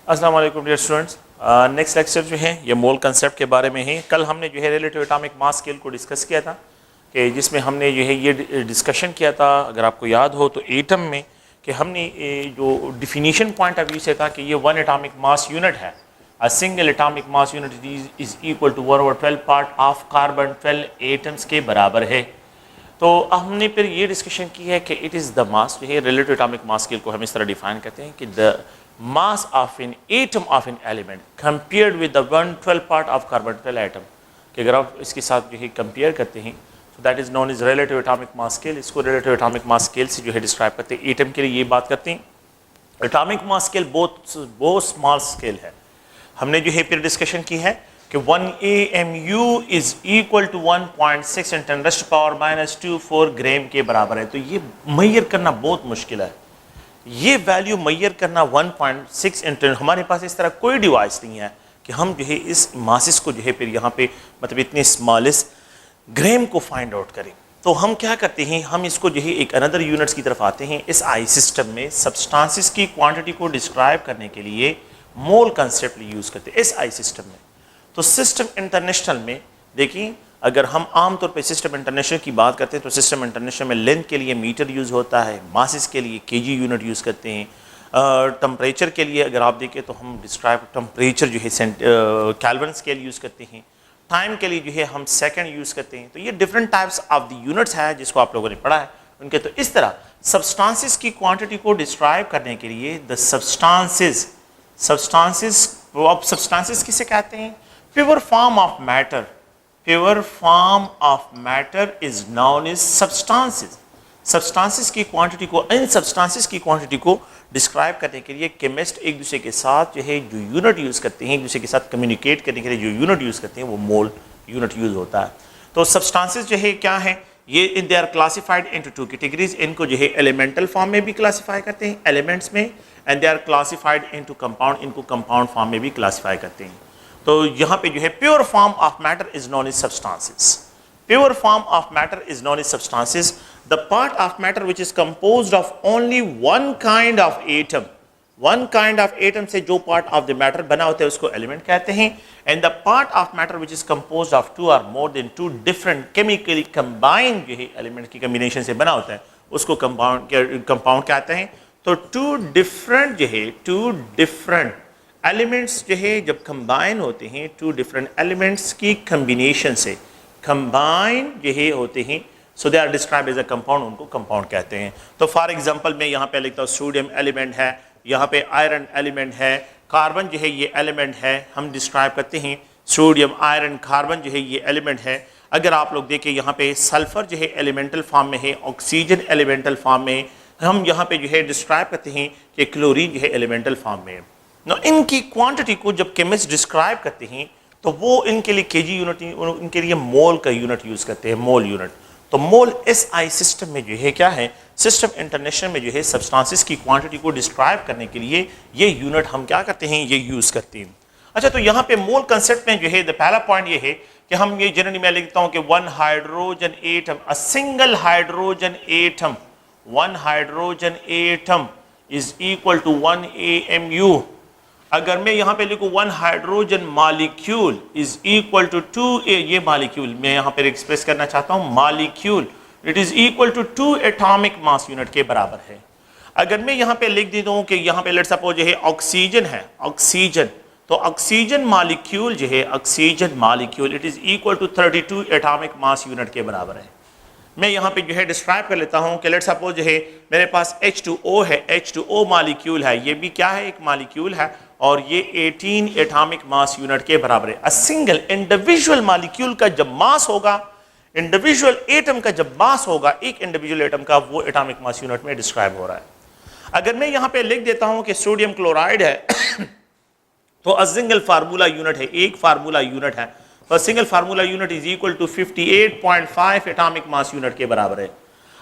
अस्सलाम वालेकुम dear students. Next lecture जो है ये मोल कंसेप्ट के बारे में है। कल हमने जो है रिलेटिव एटॉमिक मास स्केल को डिस्कस किया था कि जिसमें हमने जो है ये डिस्कशन किया था, अगर आपको याद हो तो एटम में, कि हमने जो डिफिनीशन पॉइंट ऑफ व्यू से था कि ये 1 एटॉमिक मास यूनिट है। A single atomic mass unit is equal to 1/12 part of carbon 12 atoms के बराबर है। तो हमने फिर ये डिस्कशन की है कि इट इज़ द मास, जो है रिलेटिव एटॉमिक मास स्केल को हम इस तरह डिफाइन करते हैं कि the mass of an atom of an element compared with the 1/12 part of carbon 12 atom, कि अगर आप इसके साथ जो है कंपेयर करते हैं तो that is known is relative atomic mass scale. इसको रिलेटिव एटॉमिक मास स्केल से जो है डिस्क्राइब करते हैं। एटम के लिए ये बात करते हैं। एटॉमिक मास स्केल बहुत स्मॉल स्केल है। हमने जो है फिर डिस्कशन की है कि 1 AMU इज इक्वल टू 1.6 × 10⁻²4 ग्राम के बराबर है। तो ये मैयर करना बहुत मुश्किल है। ये वैल्यू मैयर करना 1.6 इंटू, हमारे पास इस तरह कोई डिवाइस नहीं है कि हम जो है इस मासिस को जो है फिर यहाँ पे मतलब इतने स्मॉलेस्ट ग्राम को फाइंड आउट करें। तो हम क्या करते हैं, हम इसको जो है एक अनदर यूनिट्स की तरफ आते हैं। इस आई सिस्टम में सब्सटेंसेस की क्वांटिटी को डिस्क्राइब करने के लिए मोल कंसेप्ट यूज़ करते हैं इस आई सिस्टम में। तो सिस्टम इंटरनेशनल में देखिए, अगर हम आमतौर पे सिस्टम इंटरनेशनल की बात करते हैं तो सिस्टम इंटरनेशनल में लेंथ के लिए मीटर यूज़ होता है, मासिस के लिए केजी यूनिट यूज़ करते हैं, टेम्परेचर के लिए अगर आप देखें तो हम डिस्क्राइब टेम्परेचर जो है केल्विन स्केल यूज़ करते हैं, टाइम के लिए जो है हम सेकंड यूज़ करते हैं। तो ये different types of the units है जिसको आप लोगों ने पढ़ा है उनके। तो इस तरह सब्सटेंसेस की क्वांटिटी को डिस्क्राइब करने के लिए द सब्सटेंसेस किसे कहते हैं? Pure form of matter. Pure form of matter is known as substances. Substances की क्वांटिटी को, इन substances की क्वांटिटी को डिस्क्राइब करने के लिए केमिस्ट एक दूसरे के साथ जो है जो यूनिट यूज़ करते हैं, एक दूसरे के साथ कम्युनिकेट करने के लिए जो यूनिट यूज़ करते हैं वो मोल यूनिट यूज़ होता है। तो substances जो है क्या है, ये they are classified into 2 categories. इनको जो है एलिमेंटल फॉर्म में भी क्लासीफाई करते हैं एलिमेंट्स में, and they are classified into compound, इनको कंपाउंड फॉर्म में भी क्लासीफाई करते हैं। तो यहाँ पे जो है pure form of matter is known is substances. Pure form of matter is known is substances. The part of matter which is composed of only one kind of atom. One kind of atom से जो part of the matter बना होता है उसको element कहते हैं। And the part of matter which is composed of 2 और more than 2 different chemically combined जो है एलिमेंट की कम्बिनेशन से बना होता है उसको कंपाउंड कहते हैं। तो 2 डिफरेंट एलिमेंट्स जो है जब कंबाइन होते हैं, 2 डिफरेंट एलिमेंट्स की कम्बिनेशन से कंबाइन जो है होते हैं, so they are describe as a compound, उनको कंपाउंड कहते हैं। तो फॉर एग्जांपल मैं यहाँ पे लिखता हूँ सोडियम एलिमेंट है, यहाँ पे आयरन एलिमेंट है, कार्बन जो है ये एलिमेंट है, हम डिस्क्राइब करते हैं सोडियम आयरन कार्बन जो है ये एलिमेंट है। अगर आप लोग देखें यहाँ पे सल्फर जो है एलिमेंटल फॉर्म में है, ऑक्सीजन एलिमेंटल फॉर्म में, हम यहाँ पे जो है डिस्क्राइब करते हैं कि क्लोरीन जो है एलिमेंटल फॉर्म में है। ना इनकी क्वांटिटी को जब केमिस्ट डिस्क्राइब करते हैं तो वो इनके लिए केजी यूनिट, इनके लिए मोल का यूनिट यूज़ करते हैं, मोल यूनिट। तो मोल एस आई सिस्टम में जो है क्या है, सिस्टम इंटरनेशनल में जो है सब्सटेंसेस की क्वांटिटी को डिस्क्राइब करने के लिए ये यूनिट हम क्या करते हैं, ये यूज़ करते हैं। अच्छा, तो यहाँ पे मोल कंसेप्ट में जो है पहला पॉइंट ये है कि हम ये जनरली मैं लिखता हूँ कि 1 hydrogen atom, a single hydrogen atom, 1 hydrogen atom is equal to 1 AMU। अगर मैं यहाँ पे लिखूँ 1 hydrogen molecule is equal to 2 ये मॉलिक्यूल मैं यहाँ पे एक्सप्रेस करना चाहता हूँ, molecule it is equal to 2 atomic mass unit के बराबर है। अगर मैं यहाँ पे लिख देता हूँ कि यहाँ पे लेट्स सपोज है ऑक्सीजन है, ऑक्सीजन, तो ऑक्सीजन मॉलिक्यूल जो है, oxygen molecule it is equal to 32 atomic mass unit के बराबर है। मैं यहाँ पे जो है डिस्क्राइब कर लेता हूँ कि लेट्स सपोज है मेरे पास H2O है, H2O मॉलिक्यूल है, ये भी क्या है, एक मॉलिक्यूल है, और ये 18 एटॉमिक मास यूनिट के बराबर है। अ सिंगल इंडिविजुअल मॉलिक्यूल का जब मास होगा, इंडिविजुअल एटम का जब मास होगा, एक इंडिविजुअल एटम का, वो एटॉमिक मास यूनिट में डिस्क्राइब हो रहा है। अगर मैं यहाँ पे लिख देता हूँ कि सोडियम क्लोराइड है तो अ सिंगल फार्मूला यूनिट है, एक फार्मूला यूनिट है, तो single formula unit is equal to 58.5 atomic mass unit के बराबर है।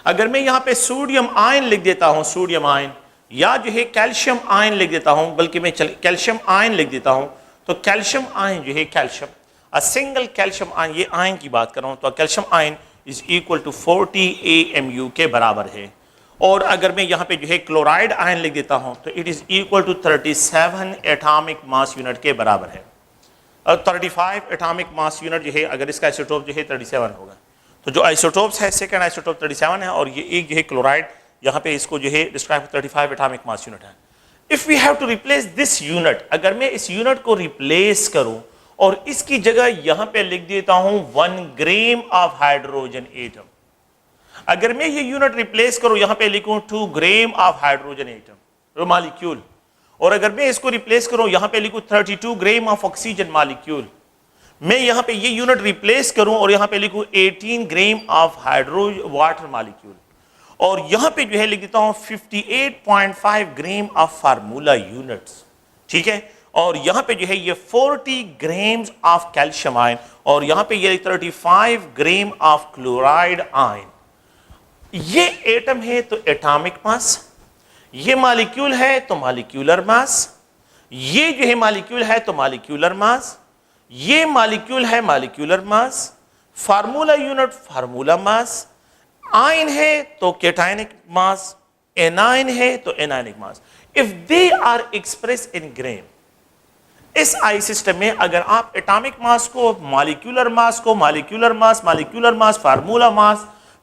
अगर मैं यहाँ पे सोडियम आयन लिख देता हूँ, सोडियम आयन, या जो है कैल्शियम आयन लिख देता हूँ, बल्कि मैं कैल्शियम आयन लिख देता हूँ, तो कैल्शियम आयन जो है, calcium, a single calcium ion, ये आयन की बात कर रहा हूँ, तो calcium ion is equal to 40 AMU के बराबर है। और अगर मैं यहाँ पे जो है क्लोराइड आयन लिख देता हूँ तो it is equal to 37 atomic mass unit के बराबर है। और 35 एटॉमिक मास यूनिट जो है अगर इसका आइसोटोप जो है 37 होगा, तो जो आइसोटोप्स है सेकंड आइसोटोप 37 है और ये एक जो है क्लोराइड यहाँ पे इसको जो है डिस्क्राइब 35 एटॉमिक मास यूनिट है। If we have to replace this unit, अगर मैं इस यूनिट को रिप्लेस करूं और इसकी जगह यहां पे लिख देता हूं 1 ग्राम ऑफ हाइड्रोजन एटम, अगर मैं ये यूनिट रिप्लेस करूं यहां पे लिखूं 2 gram of hydrogen atom molecule, और अगर मैं इसको रिप्लेस करूं यहां पे लिखूं 32 ग्राम ऑफ ऑक्सीजन मॉलिक्यूल, मैं यहां पे ये यूनिट रिप्लेस करूं और यहां पे लिखूं 18 gram of hydrogen water molecule, और यहां पे जो है लिख देता हूं 58.5 ग्राम ऑफ फार्मूला यूनिट्स, ठीक है, और यहां पे जो है ये 40 ग्राम ऑफ कैल्शियम आयन, और यहां पे ये 35 ग्राम ऑफ क्लोराइड आयन। ये एटम है तो एटॉमिक मास, ये मॉलिक्यूल है तो मॉलिक्यूलर मास, ये जो है मॉलिक्यूल है तो मॉलिक्यूलर मास, ये मॉलिक्यूल है molecular mass, formula unit formula mass, ion है तो कैटायनिक मास, एनायन है तो anionic mass. If they are express in gram, S I system में अगर आप एटॉमिक मास को मॉलिक्यूलर मास को molecular mass molecular mass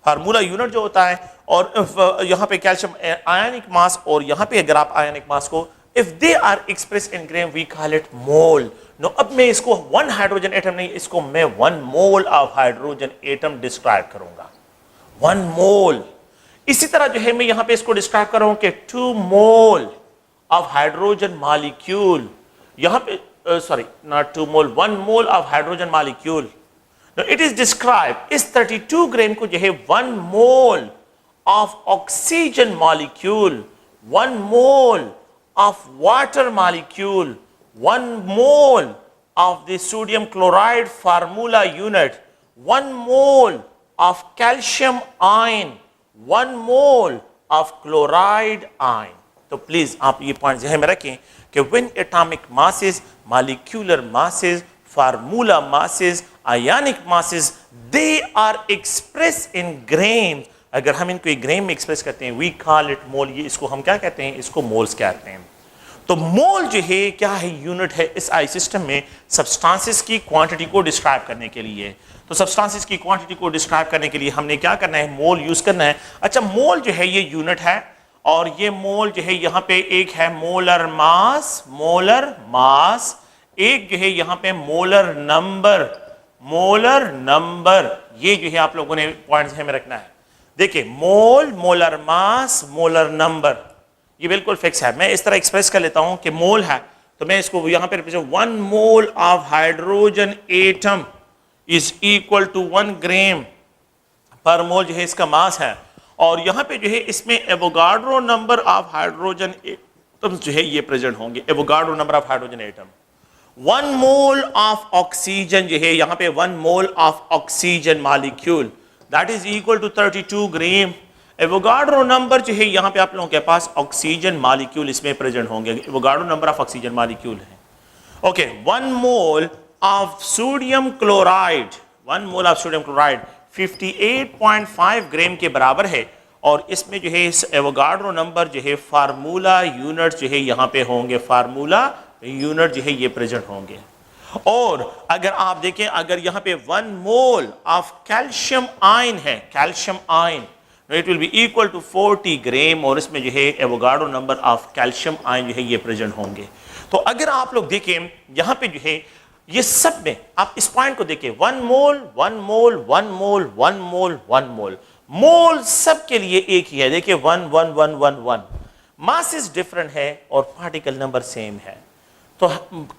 formula unit जो होता है, और यहाँ पे कैल्शियम आयनिक मास, और यहाँ पे अगर आप आयनिक मास को if they are express in gram we call it mole. No, अब मैं इसको 1 हाइड्रोजन एटम नहीं, इसको मैं 1 mole of hydrogen atom describe करूंगा, 1 मोल। इसी तरह जो है मैं यहां पे इसको डिस्क्राइब कर रहा हूं कि 2 मोल ऑफ हाइड्रोजन मॉलिक्यूल, यहां पे sorry not 2 mole, 1 mole of hydrogen molecule. It is describe, इस 32 ग्राम को जो है 1 mole of oxygen molecule, 1 mole of water molecule, 1 mole of the sodium chloride formula unit, 1 mole of calcium ion, 1 mole of chloride ion। तो please आप ये point ध्यान में रखें कि when atomic masses, molecular masses, formula masses, ionic masses, they are expressed in grams, अगर हम इनको एक ग्राम में एक्सप्रेस करते हैं we call it mole। ये इसको हम क्या कहते हैं, इसको मोल्स कहते हैं। तो मोल जो है क्या है, यूनिट है इस आई सिस्टम में सब्सटेंसेस की क्वांटिटी को डिस्क्राइब करने के लिए। तो सब्सटेंसेस की क्वांटिटी को डिस्क्राइब करने के लिए हमने क्या करना है, मोल यूज करना है। अच्छा, मोल जो है ये यूनिट है, और ये मोल जो है यहाँ पे एक है मोलर मास, एक जो है यहाँ पे मोलर नंबर, ये जो है आप लोगों ने पॉइंट में रखना है। देखिए मोल, मोलर मास, मोलर नंबर, ये बिल्कुल फिक्स है। मैं इस तरह एक्सप्रेस कर लेता हूं कि मोल है तो मैं इसको यहां पे 1 mole of hydrogen atom is equal to 1 gram per mole जो है इसका मास है, और यहां पे जो है इसमें Avogadro number of hydrogen atom जो है ये प्रेजेंट होंगे, Avogadro number of hydrogen atom. 1 mole of oxygen जो है यहाँ पे 1 mole of oxygen molecule that is equal to 32 gram. Avogadro number जो है यहाँ पे आप लोगों के पास ऑक्सीजन मॉलिक्यूल इसमें प्रेजेंट होंगे, Avogadro number of oxygen molecule है। Okay, 1 mole of sodium chloride, 1 mole of sodium chloride 58.5 ग्राम के बराबर है, और इसमें जो है इस एवोगाड्रो नंबर जो है फार्मूला यूनिट जो है यहाँ पे होंगे, फार्मूला यूनिट जो है ये प्रेजेंट होंगे। और अगर आप देखें, अगर यहाँ पे 1 मोल ऑफ कैल्शियम आयन है, calcium ion, it will be equal to 40 gram, और इसमें जो है Avogadro number of calcium ion जो है ये प्रेजेंट होंगे। तो अगर आप लोग देखें यहाँ पे जो है ये सब में आप इस पॉइंट को देखें, 1 मोल 1 मोल 1 मोल 1 मोल 1 मोल, मोल सब के लिए एक ही है। देखिए 1 1 1 1 1, मासेस डिफरेंट है और पार्टिकल नंबर सेम है। तो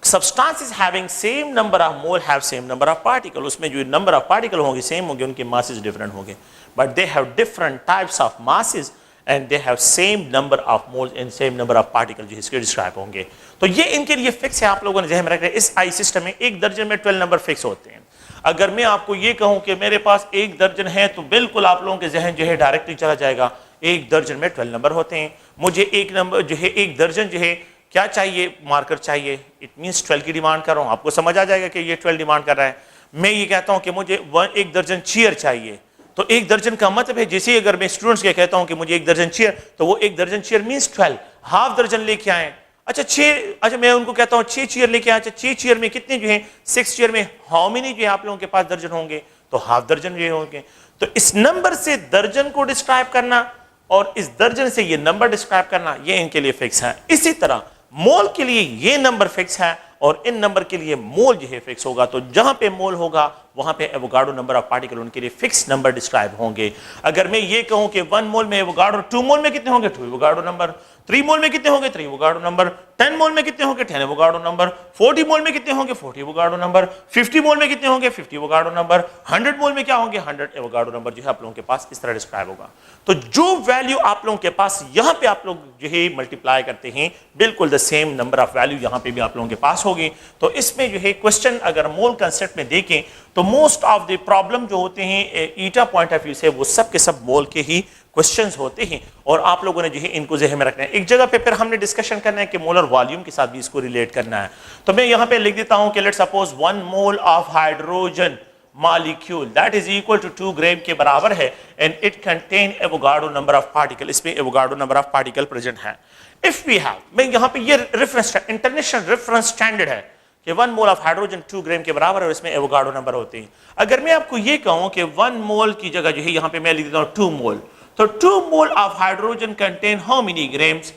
substances having same number of mole have same number of particle, उसमें जो नंबर ऑफ पार्टिकल होंगे सेम होंगे, उनके मासेस डिफरेंट होंगे, but they have different types of masses and they have same number of moles and same number of particle जो इसके describe होंगे। तो ये इनके लिए फिक्स है, आप लोगों ने ध्यान में रखना है। इस आई सिस्टम में 1 दर्जन में 12 नंबर फिक्स होते हैं। अगर मैं आपको ये कहूँ कि मेरे पास 1 दर्जन है तो बिल्कुल आप लोगों के जहन जो है डायरेक्टली चला जाएगा, 1 दर्जन में 12 नंबर होते हैं। मुझे 1 नंबर जो है 1 दर्जन जो है क्या चाहिए, मार्कर चाहिए, इट मीन्स 12 की डिमांड कर रहा हूँ, आपको समझ आ जाएगा कि ये 12 डिमांड कर रहा है। मैं ये कहता हूँ कि मुझे 1 दर्जन चेयर चाहिए, तो 1 दर्जन का मतलब है, जैसे अगर मैं स्टूडेंट्स के कहता हूं कि मुझे 1 दर्जन चेयर, तो वो 1 दर्जन चेयर मींस 12, हाफ दर्जन लेके आए। अच्छा मैं उनको कहता हूं 6 चेयर लेके आए। अच्छा 6 चेयर में कितने जो है, 6 चेयर में हाउ मेनी जो है आप लोगों के पास दर्जन होंगे, तो हाफ दर्जन जो होंगे। तो इस नंबर से दर्जन को डिस्क्राइब करना और इस दर्जन से ये नंबर डिस्क्राइब करना, ये इनके लिए फिक्स है। इसी तरह मोल के लिए ये नंबर फिक्स है और इन नंबर के लिए मोल जो है फिक्स होगा। तो जहां पे मोल होगा वहां पे एवोगाड्रो नंबर ऑफ पार्टिकल उनके लिए फिक्स नंबर डिस्क्राइब होंगे। अगर मैं ये कहूं कि 1 मोल में एवोगाड्रो, 2 मोल में कितने होंगे, 2 एवोगाड्रो नंबर, 3 मोल में कितने होंगे, 3 एवोगाड्रो नंबर, 10 मोल में कितने होंगे, 10 एवोगाड्रो नंबर, 40 मोल में कितने होंगे, 40 एवोगाड्रो नंबर, 50 मोल में कितने होंगे, 50 एवोगाड्रो नंबर, 100 मोल में क्या होंगे, 100 एवोगाड्रो नंबर जो है आप लोगों के पास इस तरह डिस्क्राइब होगा। तो जो वैल्यू आप लोगों के पास यहां पे आप लोग जो है मल्टीप्लाई करते हैं, बिल्कुल the same number of value यहां पे भी आप लोगों के पास होगी। तो इसमें जो है क्वेश्चन अगर मोल कंसेप्ट में देखें तो मोस्ट ऑफ द प्रॉब्लम जो होते हैं ईटा पॉइंट ऑफ व्यू से वो सब के सब मोल के ही क्वेश्चंस होते हैं और आप लोगों ने जो है इनको ज़हन में रखना है। एक जगह पे फिर हमने डिस्कशन करना है कि मोलर वॉल्यूम के साथ भी इसको रिलेट करना है। तो मैं यहां पे लिख देता हूं कि let's suppose 1 mole of hydrogen molecule that is equal to 2 gram के बराबर है and it contain Avogadro number of particle. इसमें Avogadro number of particle present है। इफ वी हैव, मैं यहां पे ये रेफरेंस इंटरनेशनल रेफरेंस स्टैंडर्ड है कि 1 मोल ऑफ हाइड्रोजन 2 ग्राम के बराबर है और इसमें एवोगाड्रो नंबर होते हैं। अगर मैं आपको ये कहूं कि 1 मोल की जगह जो है यहां पे मैं लिख देता हूं 2 मोल, तो 2 मोल of hydrogen contain how many grams,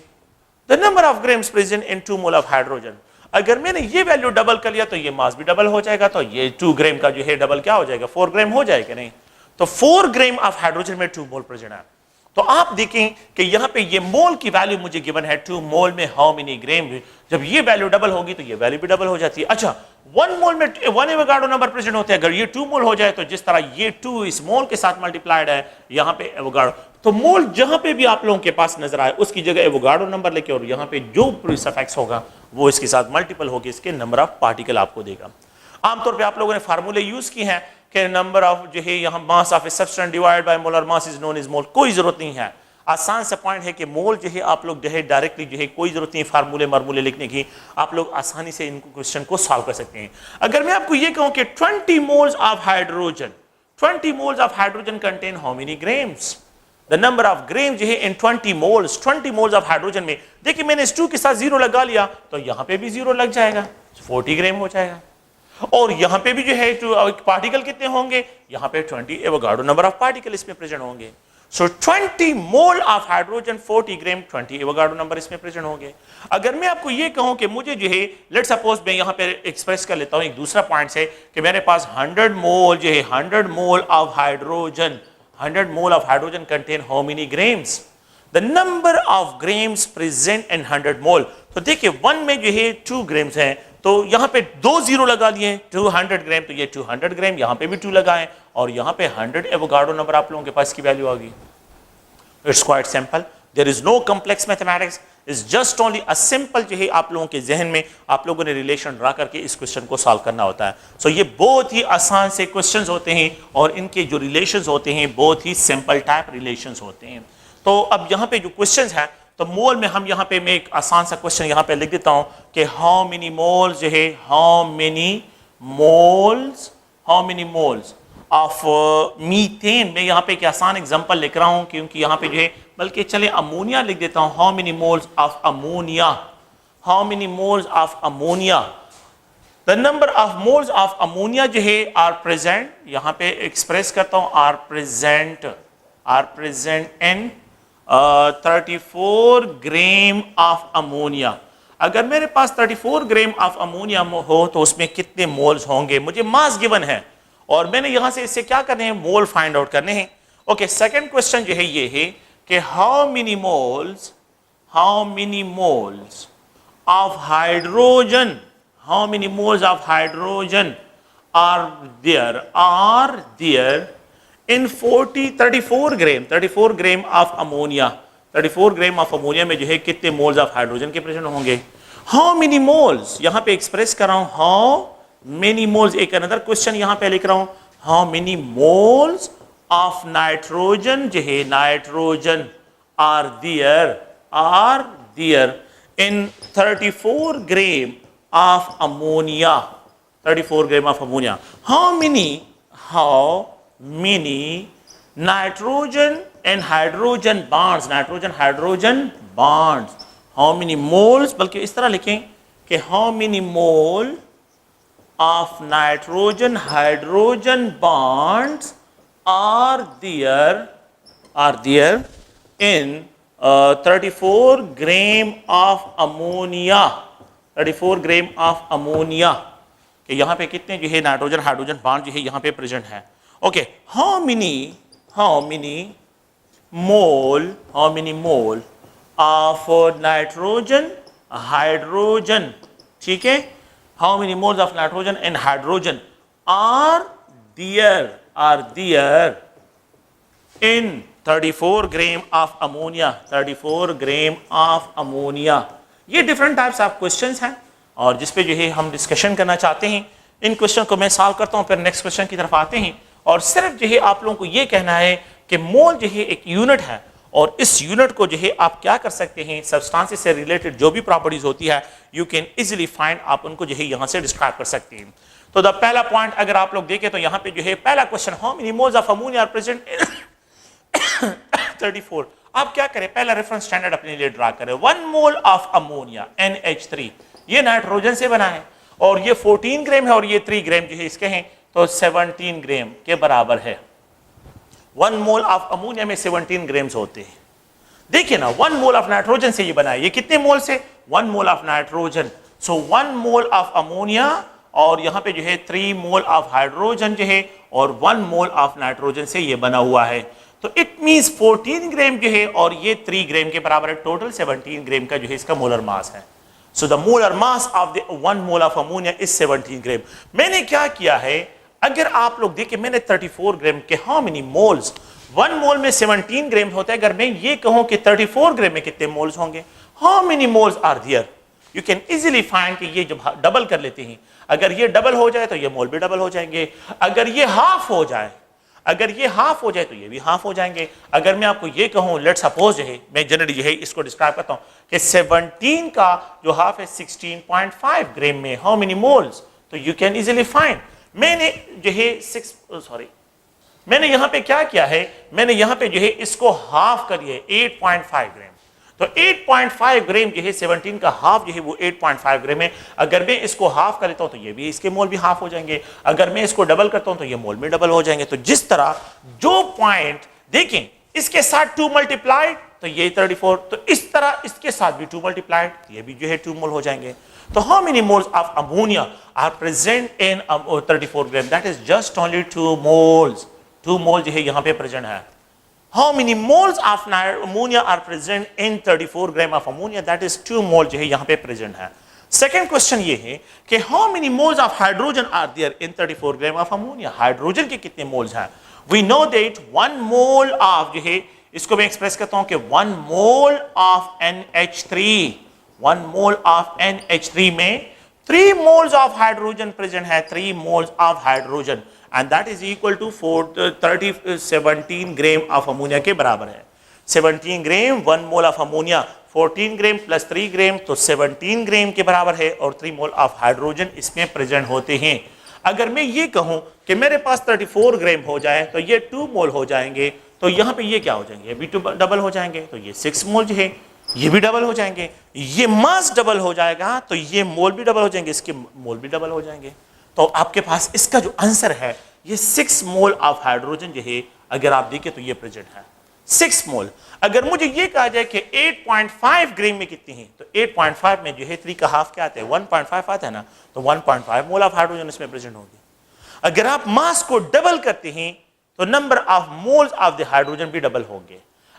the number of grams present in 2 mole of hydrogen. अगर मैंने ये वैल्यू डबल कर लिया तो ये मास भी डबल हो जाएगा, तो ये 2 ग्राम का जो है डबल क्या हो जाएगा, 4 ग्राम हो जाएगा नहीं। तो 4 ग्राम ऑफ हाइड्रोजन में 2 मोल प्रेजेंट है। तो आप देखें कि यहां पे ये मोल की वैल्यू मुझे गिवन है 2 मोल में हाउ मेनी ग्राम। जब ये वैल्यू डबल होगी तो ये वैल्यू भी डबल हो जाती है। अच्छा 1 मोल में 1 एवोगाड्रो नंबर प्रेजेंट होते हैं, अगर ये 2 मोल हो जाए तो जिस तरह ये 2 इस मोल के साथ मल्टीप्लाइड है यहां पे एवोगाड्रो, तो मोल जहां पे भी आप लोगों के पास नजर आए उसकी जगह एवोगाड्रो नंबर लेके और यहां पे जो सफिक्स होगा वो इसके साथ मल्टीपल होकर इसके नंबर ऑफ पार्टिकल आपको देगा। आमतौर पे आप लोगों ने फार्मूले यूज किए हैं कि नंबर ऑफ जो है यहां mass of a substance divided by molar mass is known as mole. कोई जरूरत नहीं है, आसान सा पॉइंट है कि मोल जो है आप लोग जो है डायरेक्टली जो है कोई जरूरत नहीं फार्मूले मार्मूले लिखने की, आप लोग आसानी से इनको क्वेश्चन को सॉल्व कर सकते हैं। अगर मैं आपको ये कहूं कि 20 moles of hydrogen, 20 moles of hydrogen contain how many grams, the number of gram जो है इन 20 मोल्स ऑफ हाइड्रोजन में। देखिए मैंने इस 2 के साथ 0 लगा लिया तो यहां पे भी 0 लग जाएगा, 40 ग्राम हो जाएगा। और यहां पे भी जो है पार्टिकल कितने होंगे, यहां पे 20 एवोगाड्रो नंबर ऑफ पार्टिकल इसमें प्रेजेंट होंगे। सो 20 mole of hydrogen 40 gram 20 Avogadro number इसमें प्रेजेंट होंगे। अगर मैं आपको ये कहूं कि मुझे जो है लेट्स सपोज मैं यहां पे एक्सप्रेस कर लेता हूं एक दूसरा पॉइंट से कि मेरे पास 100 मोल जो है 100 मोल of hydrogen, 100 mole of hydrogen contain how many grams, the number of grams present in 100 मोल। तो देखिए 1 में जो है 2 ग्राम्स है तो यहां पे 2 0 लगा लिए 200 ग्राम, तो ये 200 ग्राम, यहां पे भी 2 लगाएं और यहां पे 100 एवोगाड्रो नंबर आप लोगों के पास की वैल्यू आ गई। It's quite simple, there is no complex mathematics, is just only a simple जो है आप लोगों के जहन में आप लोगों ने रिलेशन ड्रा करके इस क्वेश्चन को सॉल्व करना होता है। सो ये बहुत ही आसान से क्वेश्चंस होते हैं और इनके जो रिलेशंस होते हैं बहुत ही सिंपल टाइप रिलेशंस होते हैं। तो अब यहाँ पे जो क्वेश्चंस है तो मोल में हम यहाँ पे मैं एक आसान सा क्वेश्चन यहाँ पे लिख देता हूँ कि हाउ मेनी मोल्स जो है how many moles of methane. मैं यहाँ पे एक आसान एग्जांपल लिख रहा हूँ क्योंकि यहाँ पे जो है बल्कि चले अमोनिया लिख देता हूँ, how many moles of ammonia, how many moles of ammonia, the number of moles of ammonia जो है आर प्रेजेंट, यहाँ पे एक्सप्रेस करता हूँ are present in 34 gram of ammonia. अगर मेरे पास 34 ग्राम ऑफ अमोनिया हो तो उसमें कितने मोल्स होंगे, मुझे मास गिवन है और मैंने यहां से इससे क्या करने हैं, मोल फाइंड आउट करने हैं। ओके, सेकंड क्वेश्चन जो है ये है कि how many moles of hydrogen, how many moles of hydrogen are there in 34 gram of ammonia, 34 gram of ammonia में जो है कितने मोल्स ऑफ हाइड्रोजन के प्रेजेंट होंगे। हाउ मेनी मोल्स यहां पे एक्सप्रेस कर रहा हूं, हाउ मेनी मोल्स, एक अनदर क्वेश्चन यहां पे लिख रहा हूं, how many moles of nitrogen जो है nitrogen are there in 34 gram of ammonia, 34 gram of ammonia. How many nitrogen and hydrogen bonds, nitrogen hydrogen bonds, how many moles, बल्कि इस तरह लिखें कि how many mole of nitrogen hydrogen bonds are there in 34 gram of ammonia, 34 gram of ammonia, कि यहाँ पे कितने जो है नाइट्रोजन हाइड्रोजन बॉन्ड जो है यहाँ पे प्रेजेंट है। Okay, how many mole of nitrogen hydrogen, ठीक है, how many moles of nitrogen and hydrogen are there in 34 gram of ammonia, 34 gram of ammonia। ये डिफरेंट टाइप्स ऑफ क्वेश्चंस हैं और जिस पे जो है हम डिस्कशन करना चाहते हैं। इन क्वेश्चन को मैं सॉल्व करता हूँ, फिर नेक्स्ट क्वेश्चन की तरफ आते हैं और सिर्फ जो है आप लोगों को ये कहना है कि मोल जो है एक यूनिट है और इस यूनिट को जो है आप क्या कर सकते हैं, सब्सटेंसेस से रिलेटेड जो भी प्रॉपर्टीज होती है यू कैन इजीली फाइंड, आप उनको जो है यहाँ से डिस्क्राइब कर सकते हैं। तो द पहला पॉइंट अगर आप लोग देखें तो यहाँ पे जो है पहला question, how many moles of ammonia are present 34। आप क्या करें, पहला रेफरेंस स्टैंडर्ड अपने लिए ड्रा करें। 1 मोल ऑफ अमोनिया NH3, ये नाइट्रोजन से बना है और ये 14 ग्राम है और ये 3 ग्राम जो है इसके हैं तो 17 ग्राम के बराबर है। 1 मोल ऑफ अमोनिया में 17 ग्राम्स होते हैं। देखिए ना, 1 मोल ऑफ नाइट्रोजन से ये बना है, ये कितने मोल से, 1 mole of nitrogen, so 1 mole of ammonia और यहाँ पे जो है 3 मोल ऑफ हाइड्रोजन जो है और 1 मोल ऑफ नाइट्रोजन से ये बना हुआ है। तो इट मींस 14 ग्राम जो है और ये 3 ग्राम के बराबर है, टोटल 17 ग्राम का जो है इसका मोलर मास है। So the molar mass of the 1 mole of ammonia is 17 ग्राम। मैंने क्या किया है, अगर आप लोग देखिए मैंने 34 ग्राम के हाउ मेनी मोल्स, 1 मोल में 17 ग्राम होता है, अगर मैं ये कहूं कि 34 ग्राम में कितने मोल्स होंगे, how many moles are there, you can easily find कि ये जब डबल कर लेते हैं, अगर ये डबल हो जाए तो ये मोल भी डबल हो जाएंगे, अगर ये हाफ हो जाए, अगर ये हाफ हो जाए तो ये भी हाफ हो जाएंगे। अगर मैं आपको ये कहूं, लेट सपोज जो है मैं जनरली जो है इसको डिस्क्राइब करता हूं कि 17 का जो हाफ है 16.5 ग्राम में हाउ मेनी मोल्स, तो यू कैन इजीली फाइंड। मैंने जो है मैंने यहां पे क्या किया है, मैंने यहां पे जो है इसको हाफ करिए 8.5 ग्राम, तो 8.5 ग्राम जो है 17 का हाफ जो है वो 8.5 ग्राम है। अगर मैं इसको हाफ कर लेता हूं तो ये भी इसके मोल भी हाफ हो जाएंगे, अगर मैं इसको डबल करता हूं तो ये मोल भी डबल हो जाएंगे। तो जिस तरह जो पॉइंट देखें इसके साथ 2 मल्टीप्लाइड तो ये 34, तो इस तरह इसके साथ भी 2 मल्टीप्लाइड ये भी जो है 2 मोल हो जाएंगे। तो how many moles of ammonia are present in 34 gram, that is just only 2 moles, 2 mole जो है यहां पे प्रेजेंट है। How many moles of ammonia are present in 34 gram of ammonia? That is 2 mole जो है यहाँ पे प्रेजेंट है। सेकेंड क्वेश्चन ये है कि how many moles of hydrogen are there in 34 gram of ammonia? Hydrogen के कितने मोल्स हैं? We know that 1 mole of जो है इसको मैं एक्सप्रेस करता हूँ कि 1 mole of NH3, 1 mole of NH3 में 3 moles of hydrogen present है, 3 moles of hydrogen and that is equal to 17 gram of ammonia के बराबर है। 17 ग्राम 1 mole of ammonia, 14 gram plus 3 ग्राम तो 17 ग्राम के बराबर है और 3 मोल ऑफ हाइड्रोजन इसमें प्रेजेंट होते हैं। अगर मैं ये कहूं कि मेरे पास 34 ग्राम हो जाए तो ये 2 मोल हो जाएंगे, तो यहाँ पे ये क्या हो जाएंगे, ये भी डबल हो जाएंगे, तो ये 6 मोल जो है ये भी डबल हो जाएंगे, ये मास डबल हो जाएगा तो ये मोल भी डबल हो जाएंगे, इसके मोल भी डबल हो जाएंगे। तो आपके पास इसका जो आंसर है ये 6 मोल ऑफ हाइड्रोजन जो है अगर आप देखें तो ये प्रेजेंट है 6 मोल। अगर मुझे ये कहा जाए कि 8.5 ग्राम में कितनी है, तो 8.5 में जो है 3 का हाफ क्या आता है, 1.5 आता है ना, तो 1.5 मोल ऑफ हाइड्रोजन इसमें प्रेजेंट होगी। अगर आप मास को डबल करते हैं तो number of moles of the hydrogen भी डबल होंगे,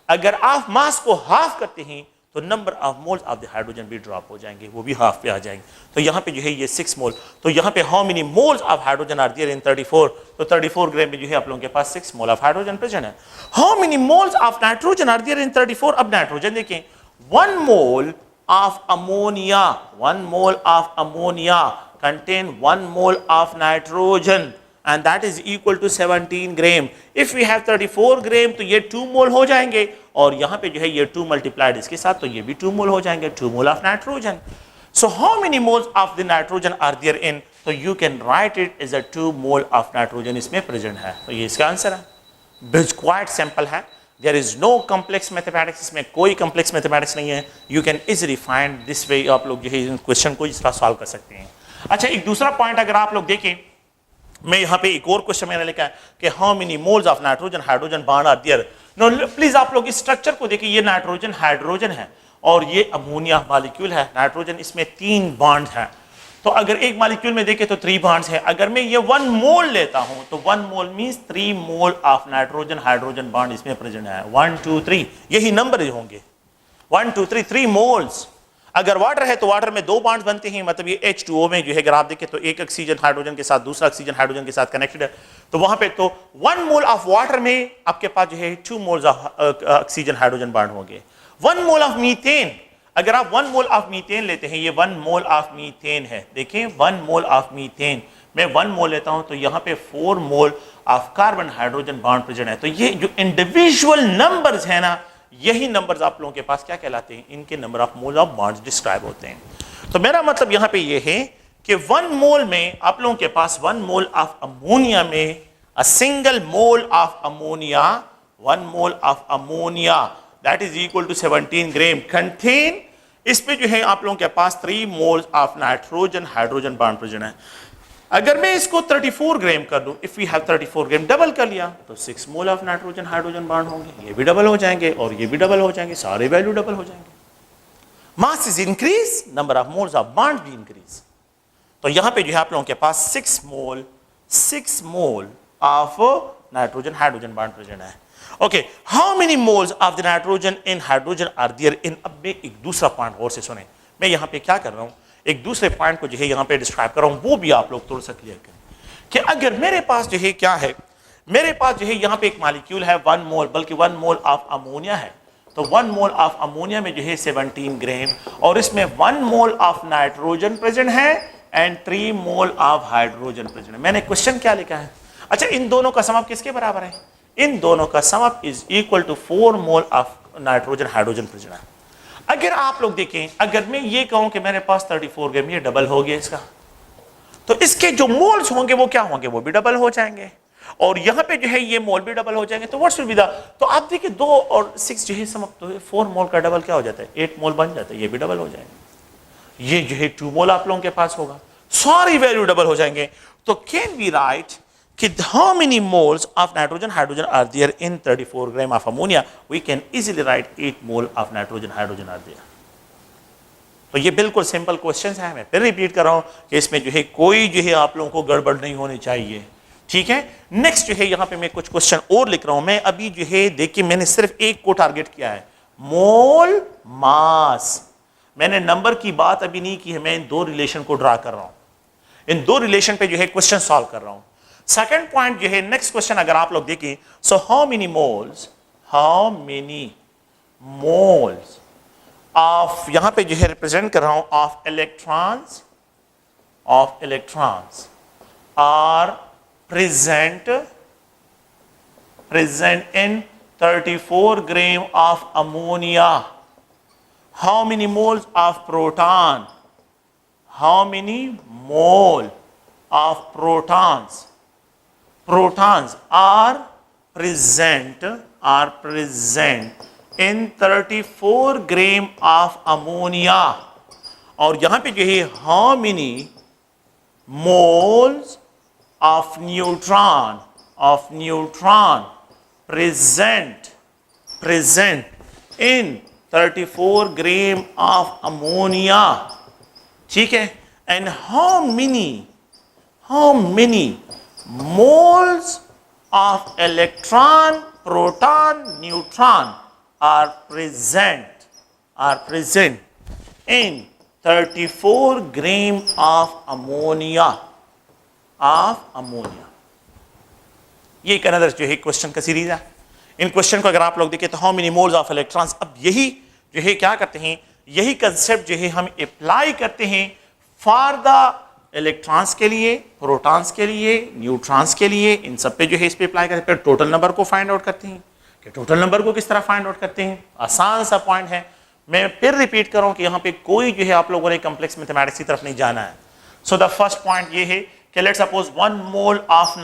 अगर आप मास को हाफ करते हैं तो number of moles of the hydrogen भी ड्रॉप हो जाएंगे, वो भी हाफ पे आ जाएंगे। तो यहाँ पे जो है ये 6 मोल, तो यहाँ पे how many moles of hydrogen are there in 34, तो 34 ग्राम में जो है आप लोगों के पास 6 मोल ऑफ हाइड्रोजन प्रेजेंट है। How many moles of nitrogen are there in 34, अब नाइट्रोजन देखें, 1 mole of ammonia, 1 mole of ammonia contain 1 mole of nitrogen and that is equal to 17 gram. if we have 34 gram तो ये 2 मोल हो जाएंगे और यहाँ पे जो है ये 2 मल्टीप्लाइड इसके साथ तो ये भी 2 मोल हो जाएंगे, 2 मोल of nitrogen. so how many moles of the nitrogen are there in, तो you can write it as a 2 mole of nitrogen इसमें प्रेजेंट है, तो ये इसका आंसर है। क्वाइट सिंपल है, there is no complex mathematics, इसमें कोई कॉम्प्लेक्स मैथमेटिक्स नहीं है। You can easily find this way, आप लोग जो है क्वेश्चन को इस तरह सॉल्व कर सकते हैं। अच्छा, एक दूसरा पॉइंट अगर आप लोग देखें, मैं यहाँ पे एक और क्वेश्चन मैंने लिखा है कि how many moles of nitrogen hydrogen bond are there. No please आप लोग इस स्ट्रक्चर को देखिए, ये नाइट्रोजन हाइड्रोजन है और ये अमोनिया मॉलिक्यूल है। नाइट्रोजन इसमें 3 बॉन्ड हैं, तो अगर एक मॉलिक्यूल में देखें तो 3 बॉन्ड्स हैं। अगर मैं ये 1 मोल लेता हूं तो 1 mole means 3 mole of nitrogen hydrogen bond इसमें प्रेजेंट है। 1 2 3 यही नंबर होंगे, 1 2 3 3 मोल्स। अगर वाटर है तो वाटर में 2 बॉन्ड्स बनते हैं, मतलब ये H2O में जो है अगर आप देखें तो एक ऑक्सीजन हाइड्रोजन के साथ दूसरा ऑक्सीजन हाइड्रोजन के साथ कनेक्टेड है, तो वहां पे तो 1 मोल ऑफ वाटर में आपके पास जो है 2 moles of oxygen hydrogen bond होंगे। 1 मोल ऑफ मीथेन, अगर आप 1 मोल ऑफ मीथेन लेते हैं, ये 1 मोल ऑफ मीथेन है, देखिए 1 मोल ऑफ मीथेन, मैं 1 मोल लेता हूं तो यहाँ पे 4 mole of carbon hydrogen bond present है। तो ये जो इंडिविजुअल नंबर्स है ना, यही नंबर्स आप लोगों के पास क्या कहलाते हैं, इनके number of mole of bonds describe होते हैं। तो मेरा मतलब यहाँ पे ये है कि 1 मोल में आप लोगों के पास 1 मोल ऑफ अमोनिया में a single mole of ammonia, 1 mole of ammonia that is equal to 17 gram contain, इस पे जो है आप लोगों के पास 3 moles of nitrogen hydrogen bond present है। अगर मैं इसको 34 ग्राम कर दूं, if we have 34 gram, double कर लिया तो 6 mole of nitrogen hydrogen bond होंगे, ये भी डबल हो जाएंगे और ये भी डबल हो जाएंगे, सारे वैल्यू डबल हो जाएंगे। Mass is increase, number of moles of bond भी इंक्रीज। तो यहां पे जो है आप लोगों के पास 6 mole of nitrogen hydrogen bond present है। Okay, how many moles of the nitrogen in hydrogen are there in. अब मैं एक दूसरा पॉइंट और से सुने, मैं यहां पे क्या कर रहा हूं, एक दूसरे पॉइंट को जो है यहां पे डिस्क्राइब कर रहा हूं, वो भी आप लोग थोड़ा सा क्लियर करें कि अगर मेरे पास जो है क्या है, मेरे पास जो है यहां पे एक मॉलिक्यूल है 1 मोल, बल्कि 1 मोल ऑफ अमोनिया है, तो 1 मोल ऑफ अमोनिया में जो है 17 ग्राम और इसमें 1 मोल ऑफ नाइट्रोजन प्रेजेंट है and 3 mole of hydrogen present है। मैंने क्वेश्चन क्या लिखा है, अच्छा इन दोनों का सम अप किसके बराबर है, इन दोनों का sum up is equal to 4 mole of nitrogen hydrogen present है। अगर आप लोग देखें, अगर मैं ये कहूं कि मेरे पास 34 ग्राम, ये डबल हो गया इसका, तो इसके जो मोल्स होंगे वो क्या होंगे, वो भी डबल हो जाएंगे और यहां पे जो है ये मोल भी डबल हो जाएंगे। तो व्हाट्स विल बी द, तो आप देखिए 2 और 6 जो है सम अप, तो 4 मोल का डबल क्या हो जाता है, 8 मोल बन जाता है, ये भी डबल हो जाएंगे, ये जो है 2 मोल आप लोगों के पास होगा, सारी वैल्यू डबल हो जाएंगे। तो कैन वी राइट कि how many moles of nitrogen hydrogen are there in 34 gram of ammonia, we can easily write 8 mole of nitrogen hydrogen are there। तो ये बिल्कुल सिंपल क्वेश्चन है, मैं फिर रिपीट कर रहा हूं कि इसमें जो है कोई जो है आप लोगों को गड़बड़ नहीं होनी चाहिए, ठीक है। नेक्स्ट जो है यहां पे मैं कुछ क्वेश्चन और लिख रहा हूं, मैं अभी जो है देखिए मैंने सिर्फ एक को टारगेट किया है, मोल मास, मैंने नंबर की बात अभी नहीं की है, मैं इन 2 रिलेशन को ड्रा कर रहा हूं, इन 2 रिलेशन पे जो है क्वेश्चन सॉल्व कर रहा हूं। सेकंड पॉइंट जो है नेक्स्ट क्वेश्चन अगर आप लोग देखें, so how many moles of, यहां पे जो है रिप्रेजेंट कर रहा हूं, of electrons are present in 34 gram of ammonia. How many moles of proton, how many mole of protons are present in 34 gram of ammonia। और यहां पे जो है how many moles of neutron present in 34 gram of ammonia, ठीक है, and how many moles of electron, proton, neutron are present in 34 gram of ammonia। ये एक another जो है क्वेश्चन का सीरीज है। इन क्वेश्चन को अगर आप लोग देखें तो how many moles of electrons, अब यही जो है क्या करते हैं, यही कंसेप्ट जो है हम अप्लाई करते हैं फॉर द इलेक्ट्रॉन्स के लिए, प्रोटॉन्स के लिए, न्यूट्रॉन्स के लिए, इन सब पे जो है इस पे अप्लाई करते हैं। फिर टोटल नंबर को फाइंड आउट करते हैं कि टोटल नंबर को किस तरह फाइंड आउट करते हैं, आसान सा पॉइंट है। मैं फिर रिपीट कर रहा हूं कि यहाँ पे कोई जो है आप लोगों ने कॉम्प्लेक्स मैथमेटिक्स की तरफ नहीं जाना है। सो द फर्स्ट पॉइंट ये है कि let's suppose 1 mole of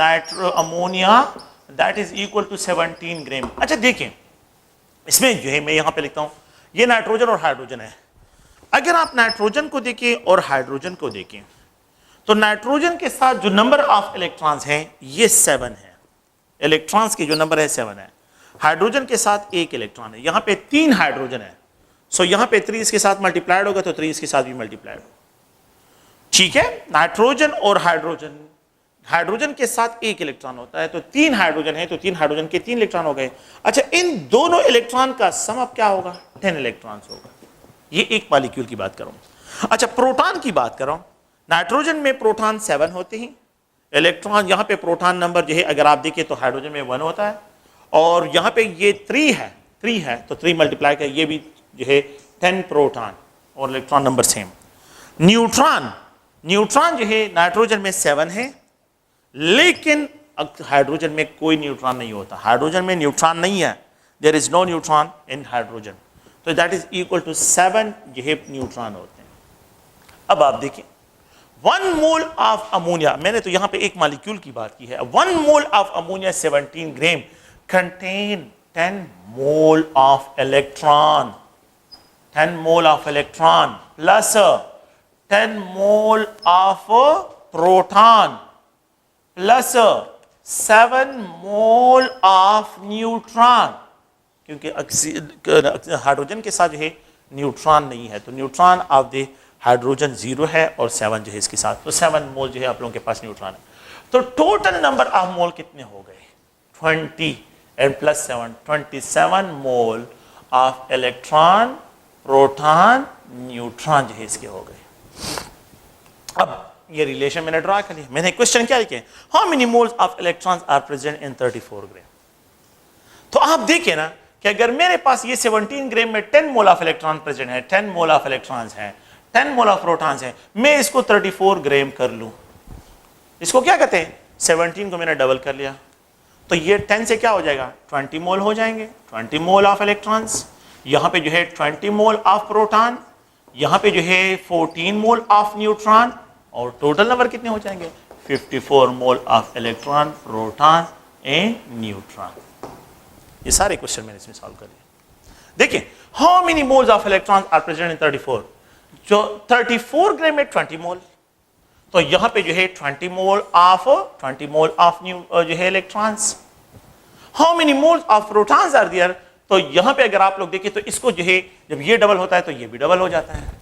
ammonia that is equal to 17 gram. अच्छा देखिए, इसमें जो है मैं यहां पे लिखता हूं, ये नाइट्रोजन और हाइड्रोजन है। अगर आप नाइट्रोजन को देखें और हाइड्रोजन को देखें तो नाइट्रोजन के साथ जो नंबर ऑफ इलेक्ट्रॉन्स हैं ये 7 है, इलेक्ट्रॉन्स की जो नंबर है 7 है। हाइड्रोजन के साथ 1 इलेक्ट्रॉन है, यहां पे 3 हाइड्रोजन है, सो यहां पे 3 इसके साथ मल्टीप्लाइड होगा तो 3 इसके साथ भी मल्टीप्लाइड होगा। ठीक है, नाइट्रोजन और हाइड्रोजन, हाइड्रोजन के साथ 1 इलेक्ट्रॉन होता है तो 3 हाइड्रोजन है तो 3 हाइड्रोजन के 3 इलेक्ट्रॉन हो गए। अच्छा, इन दोनों इलेक्ट्रॉन का सम अब क्या होगा? 10 इलेक्ट्रॉन्स होगा। ये एक मॉलिक्यूल की बात कर रहा हूं। अच्छा, प्रोटॉन की बात कर रहा हूं। नाइट्रोजन में प्रोटॉन 7 होते हैं, इलेक्ट्रॉन यहां पे प्रोटॉन नंबर जो है अगर आप देखिए तो हाइड्रोजन में 1 होता है, और यहां पे ये 3 है तो 3 मल्टीप्लाई कर ये भी जो है 10 प्रोटॉन और इलेक्ट्रॉन नंबर सेम। न्यूट्रॉन जो है नाइट्रोजन में 7 है, लेकिन हाइड्रोजन में कोई न्यूट्रॉन नहीं होता। हाइड्रोजन में न्यूट्रॉन नहीं है, there is no neutron in hydrogen, तो दैट इज इक्वल टू 7 जो है न्यूट्रॉन होते हैं। अब आप देखिए 1 मोल ऑफ अमोनिया, मैंने तो यहां पे एक मॉलिक्यूल की बात की है। 1 mole of ammonia 17 gram contain 10 mole of electron, 10 mole of electron plus 10 mole of proton plus 7 mole of neutron, क्योंकि हाइड्रोजन के साथ जो है न्यूट्रॉन नहीं है, तो न्यूट्रॉन ऑफ द हाइड्रोजन 0 है और 7 जो है इसके साथ, तो 7 मोल जो है आप लोगों के पास न्यूट्रॉन है। तो टोटल नंबर ऑफ मोल कितने हो गए? 20 and plus 7, 27 mole of electron, proton, neutron जो है इसके हो गए। अब ये रिलेशन मैंने ड्रा कर लिया। मैंने क्वेश्चन क्या लिखे? How many moles of electrons are present in 34 gram. तो आप देखिए ना कि अगर मेरे पास ये 17 ग्राम में 10 मोल ऑफ इलेक्ट्रॉन प्रेजेंट है, 10 मोल ऑफ इलेक्ट्रॉन्स हैं, 10 मोल ऑफ प्रोटॉन्स हैं, मैं इसको 34 ग्राम कर लूं, इसको क्या कहते हैं? 17 को मैंने डबल कर लिया, तो ये 10 से क्या हो जाएगा? 20 मोल हो जाएंगे। 20 मोल ऑफ इलेक्ट्रॉन्स, यहां पे जो है 20 मोल ऑफ प्रोटॉन, यहां पे जो है 14 मोल ऑफ न्यूट्रॉन, और टोटल नंबर कितने हो जाएंगे? 54 mole of electron, proton and neutron. ये सारे क्वेश्चन मैंने इसमें सॉल्व कर लिए। देखिए, how many moles of electrons are present in 34, जो 34 ग्राम में 20 मोल, तो यहां पे जो है 20 मोल ऑफ जो है electrons. How many moles of protons are there, तो यहां पे अगर आप लोग देखें तो इसको जो है जब ये डबल होता है तो ये भी डबल हो जाता है,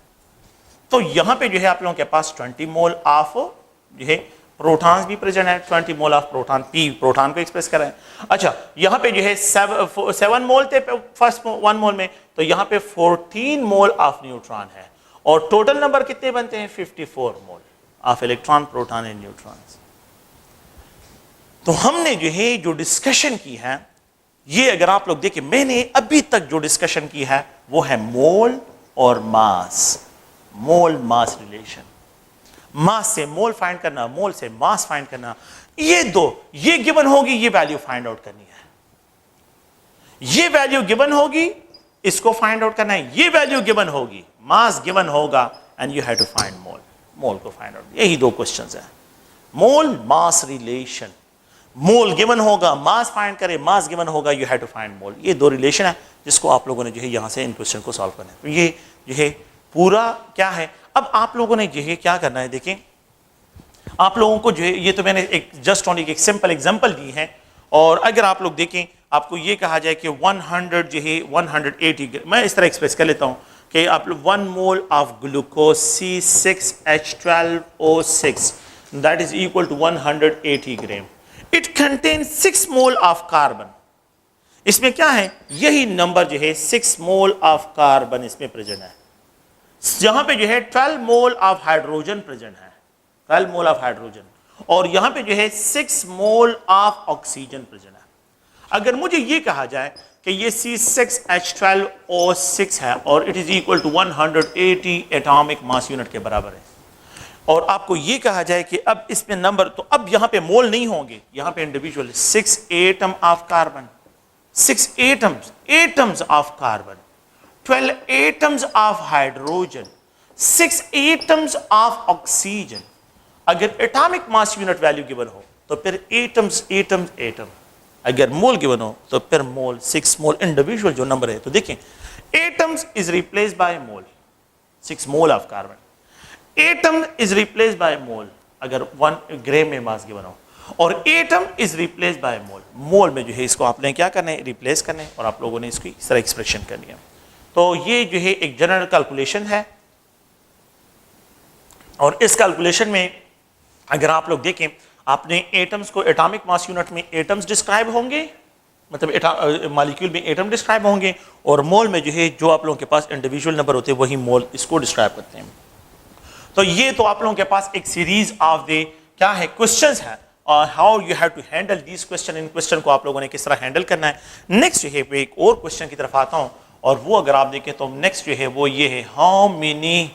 तो यहां पे जो है आप लोगों के पास 20 मोल ऑफ जो है प्रोटॉन्स भी प्रेजेंट है, 20 mole of proton, P proton को एक्सप्रेस कर रहे हैं। अच्छा, यहां पे जो है 7 मोल थे फर्स्ट 1 मोल में, तो यहां पे 14 मोल ऑफ न्यूट्रॉन है, और टोटल नंबर कितने बनते हैं? 54 mole of electron, proton and neutrons. तो हमने जो है जो डिस्कशन की है, ये अगर आप लोग देखें, मैंने अभी तक जो डिस्कशन की है वो है मोल और मास, मोल मास रिलेशन। मास से मोल फाइंड करना, मोल से मास फाइंड करना, ये दो, ये गिवन होगी, ये वैल्यू फाइंड आउट करनी है, ये वैल्यू गिवन होगी, इसको फाइंड आउट करना है, ये वैल्यू गिवन होगी, मास गिवन होगा, and you have to find mole, mole को फाइंड आउट। यही 2 क्वेश्चंस हैं, मोल मास रिलेशन। मोल गिवन होगा, मास फाइंड करे, मास गिवन होगा, यू हैव टू फाइंड मोल। ये 2 रिलेशन है जिसको आप लोगों ने जो है यहां से इन क्वेश्चन को सॉल्व करना है। तो ये जो है पूरा क्या है, अब आप लोगों ने जो है क्या करना है, देखें आप लोगों को जो है, ये तो मैंने एक जस्ट ओनली एक सिंपल एग्जांपल दी है, और अगर आप लोग देखें, आपको ये कहा जाए कि 100 जो है 180, मैं इस तरह एक्सप्रेस कर लेता हूं कि आप लोग 1 mole of glucose C6H12O6 that is equal to 180 gram. It contain 6 mole of carbon. इसमें क्या है, यही नंबर जो है 6 मोल ऑफ कार्बन इसमें प्रेजेंट है, यहां पे जो है 12 मोल ऑफ हाइड्रोजन प्रेजेंट है, 12 मोल ऑफ हाइड्रोजन, और यहां पे जो है 6 मोल ऑफ ऑक्सीजन प्रेजेंट है। अगर मुझे ये कहा जाए कि ये C6H12O6 है और it is equal to 180 atomic mass unit के बराबर है, और आपको ये कहा जाए कि अब इसमें नंबर, तो अब यहां पे मोल नहीं होंगे, यहां पे individual 6 atom of carbon, 6 atoms of carbon, 12 atoms of hydrogen, 6 atoms of oxygen. अगर atomic mass unit value given हो तो फिर एटम्स, अगर मोल गिवन हो तो फिर मोल 6 मोल इंडिविजुअल जो नंबर है। तो देखें atoms is replace by mole, 6 mole of carbon, atom is replace by mole अगर 1 ग्राम में मास गिवन हो, और atom is replace by mole, mole में जो है इसको आपने क्या करना है, रिप्लेस करना है, और आप लोगों ने इसकी इस तरह एक्सप्रेशन करनी है। तो ये जो है एक जनरल कैलकुलेशन है, और इस कैलकुलेशन में अगर आप लोग देखें, आपने एटम्स को एटॉमिक मास यूनिट में एटम्स डिस्क्राइब होंगे, मतलब मॉलिक्यूल में एटम डिस्क्राइब होंगे, और मोल में जो है जो आप लोगों के पास इंडिविजुअल नंबर होते हैं वही मोल इसको डिस्क्राइब करते हैं। तो ये तो आप लोगों के पास एक सीरीज ऑफ द क्या है क्वेश्चंस है, और how you have to handle this question, इन क्वेश्चन को आप लोगों ने किस तरह हैंडल करना है। नेक्स्ट जो है वो एक और क्वेश्चन की तरफ आता हूं, और वो अगर आप देखें तो नेक्स्ट जो है वो ये है हाउ मेनी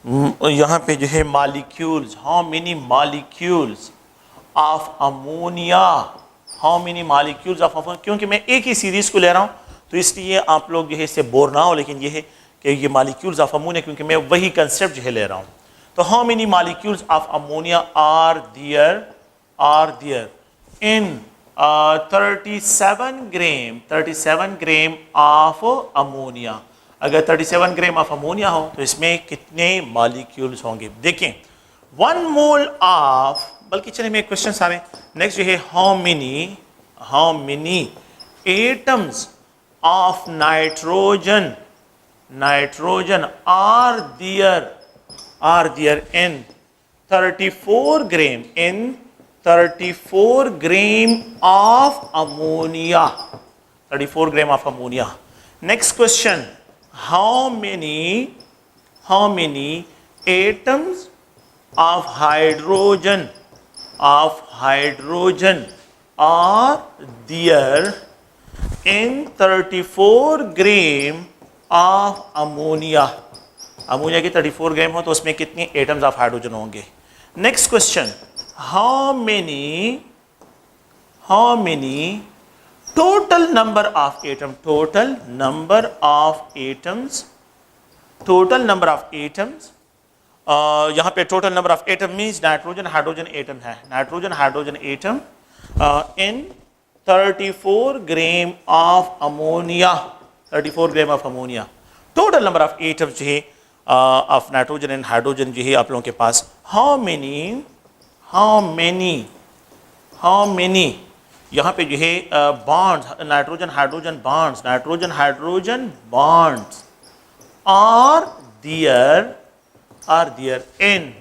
यहाँ पे जो है molecules, how many molecules of ammonia, how many molecules of ammonia. क्योंकि मैं एक ही सीरीज को ले रहा हूँ तो इसलिए आप लोग जो है इससे बोर ना हो, लेकिन ये है कि ये मॉलिक्यूल्स ऑफ अमोनिया, क्योंकि मैं वही कंसेप्ट जो है ले रहा हूँ। तो how many molecules of ammonia are there in 37 gram of ammonia. अगर 37 ग्राम ऑफ अमोनिया हो तो इसमें कितने मॉलिक्यूल्स होंगे। देखें 1 मोल ऑफ, बल्कि चलिए मैं क्वेश्चन सारे नेक्स्ट जो है how many atoms of nitrogen are there in 34 gram of ammonia, 34 gram of ammonia. Next question how many atoms of hydrogen are there in 34 gram of ammonia. Ammonia की 34 gram हो तो उसमें कितने atoms of hydrogen होंगे। Next question how many total number of यहाँ पे total number of atom means nitrogen hydrogen atom है, nitrogen hydrogen atom in 34 gram of ammonia, 34 gram of ammonia. Total number of atoms जो है of nitrogen and hydrogen जो है आप लोगों के पास हाउ मेनी यहाँ पे जो है bonds, nitrogen hydrogen bonds are there in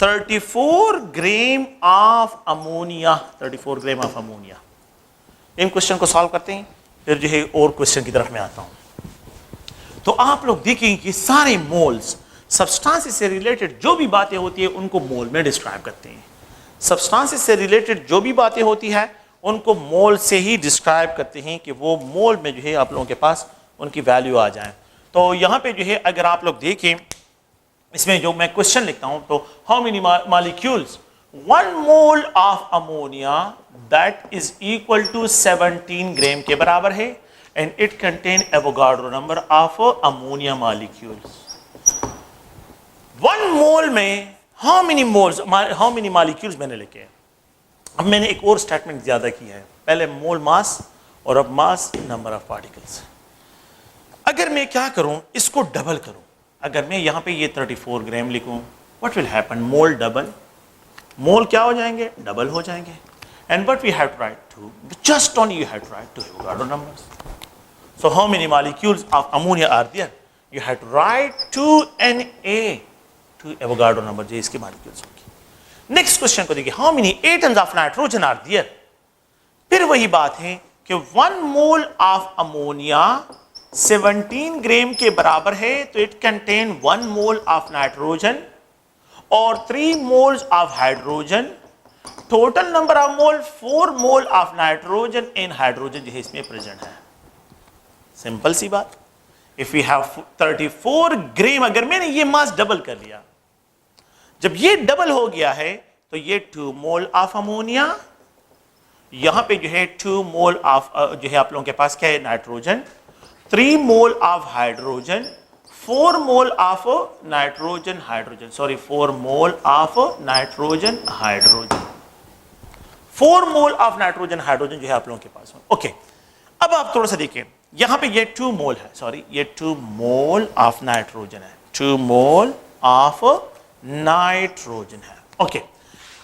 34 gram of ammonia, 34 gram of ammonia. इन क्वेश्चन को सॉल्व करते हैं, फिर जो है और क्वेश्चन की तरफ मैं आता हूँ। तो आप लोग देखेंगे कि सारे मोल्स सब्सटेंसेस से रिलेटेड जो भी बातें होती है उनको मोल में डिस्क्राइब करते हैं। सब्सटेंसेस से रिलेटेड जो भी बातें होती है उनको मोल से ही डिस्क्राइब करते हैं कि वो मोल में जो है आप लोगों के पास उनकी वैल्यू आ जाए। तो यहाँ पे जो है अगर आप लोग देखें इसमें जो मैं क्वेश्चन लिखता हूँ, तो how many molecules 1 mole of ammonia that is equal to 17 gram के बराबर है, and it contain Avogadro number of ammonia molecules. 1 mole में हाउ मेनी मॉलिक्यूल्स मैंने लिखे हैं। अब मैंने एक और स्टेटमेंट ज्यादा की है, पहले मोल मास और अब मास नंबर ऑफ पार्टिकल्स। अगर मैं क्या करूं, इसको डबल करूं, अगर मैं यहां पे ये 34 ग्राम लिखूं, what will happen, mole double, mole क्या हो जाएंगे, डबल हो जाएंगे। And what we have to write to, just only you have to write to Avogadro numbers. So how many molecules of ammonia are there, you have to write 2Na to Avogadro number जो इसकी molecules होगी। Next question को देखिए, how many atoms of nitrogen are there. फिर वही बात है कि 1 मोल ऑफ अमोनिया 17 ग्राम के बराबर है, तो it contain 1 mole of nitrogen और 3 moles of hydrogen. Total number of mole 4 mole of nitrogen in hydrogen जो है इसमें प्रेजेंट है। सिंपल सी बात, इफ वी हैव 34 ग्राम, अगर मैंने ये मास डबल कर लिया, जब ये डबल हो गया है तो ये 2 मोल ऑफ अमोनिया, यहां पे जो है 2 मोल ऑफ जो है आप लोगों के पास क्या है, nitrogen, 3 mole of hydrogen, 4 mole of nitrogen hydrogen, sorry 4 mole of nitrogen hydrogen, 4 mole of nitrogen hydrogen जो है आप लोगों के पास। ओके, अब आप थोड़ा सा देखिए, यहां पे ये 2 मोल है, सॉरी ये 2 मोल ऑफ नाइट्रोजन है, 2 मोल ऑफ नाइट्रोजन है। ओके,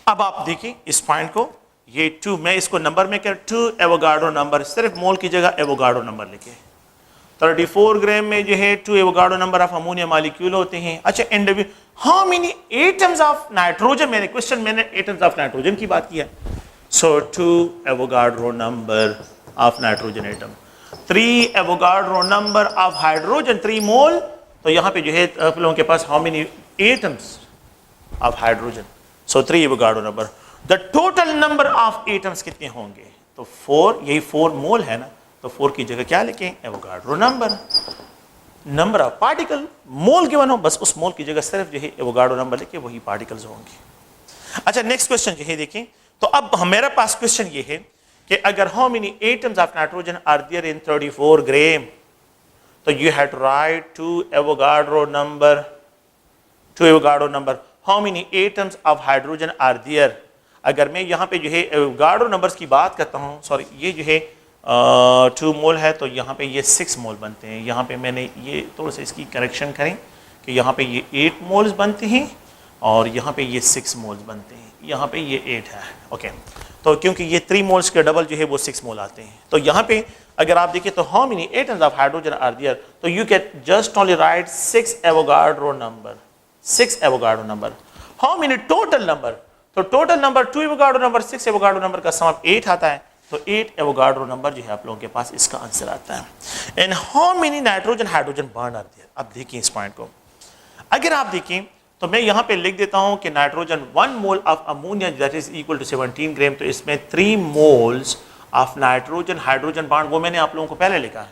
अब आप देखिए इस पॉइंट को, ये 2, मैं इसको नंबर में क्या 2 एवोगाड्रो नंबर, सिर्फ मोल की जगह एवोगाड्रो नंबर लिखे। 34 ग्राम में जो है 2 Avogadro number of ammonia molecule होते हैं। अच्छा, how many atoms of nitrogen, मैंने एटम्स ऑफ नाइट्रोजन की बात किया। So 2 Avogadro number of nitrogen atom, 3 Avogadro number of hydrogen 3 mole. तो यहाँ पे जो है आप लोगों के पास how many atoms of hydrogen, so 3 Avogadro number. The total number of atoms कितने होंगे, तो 4, यही 4 मोल है ना, तो 4 की जगह क्या लिखें, Avogadro number. Number of particle, mole given हो, बस उस मोल की जगह सिर्फ जो है एवोगाड्रो नंबर लिखे, वही पार्टिकल्स होंगे। अच्छा, नेक्स्ट क्वेश्चन जो है देखें, तो अब मेरा पास क्वेश्चन ये है कि अगर how many atoms of nitrogen are there in 34 gram, तो you have to write 2 Avogadro number, 2 Avogadro number. How many atoms of hydrogen are there, अगर मैं यहाँ पे जो है एवोगाड्रो नंबर्स की बात करता हूँ, सॉरी ये जो है 2 मोल है, तो यहाँ पे ये 6 मोल बनते हैं। यहाँ पे मैंने ये थोड़ा सा इसकी करेक्शन करें कि यहाँ पे ये 8 मोल्स बनते हैं और यहाँ पे ये 6 मोल्स बनते हैं, यहाँ पे ये 8 है। ओके, तो क्योंकि ये 3 मोल्स के डबल जो है वो 6 मोल आते हैं, तो यहाँ पे अगर आप देखिए तो how many atoms of hydrogen are there, तो you can just only write 6 Avogadro number, 6 Avogadro number. How many total number, तो total number 2 Avogadro number 6 Avogadro number का सम 8 आता है, तो 8 एवोगाड्रो नंबर जो है आप लोगों के पास इसका आंसर आता है। And how many nitrogen hydrogen bond are there, अब देखिए इस पॉइंट को, अगर आप देखें तो मैं यहाँ पे लिख देता हूँ कि nitrogen 1 mole of ammonia that is equal to 17 gram, तो इसमें 3 moles of nitrogen hydrogen bond, वो मैंने आप लोगों को पहले लिखा है,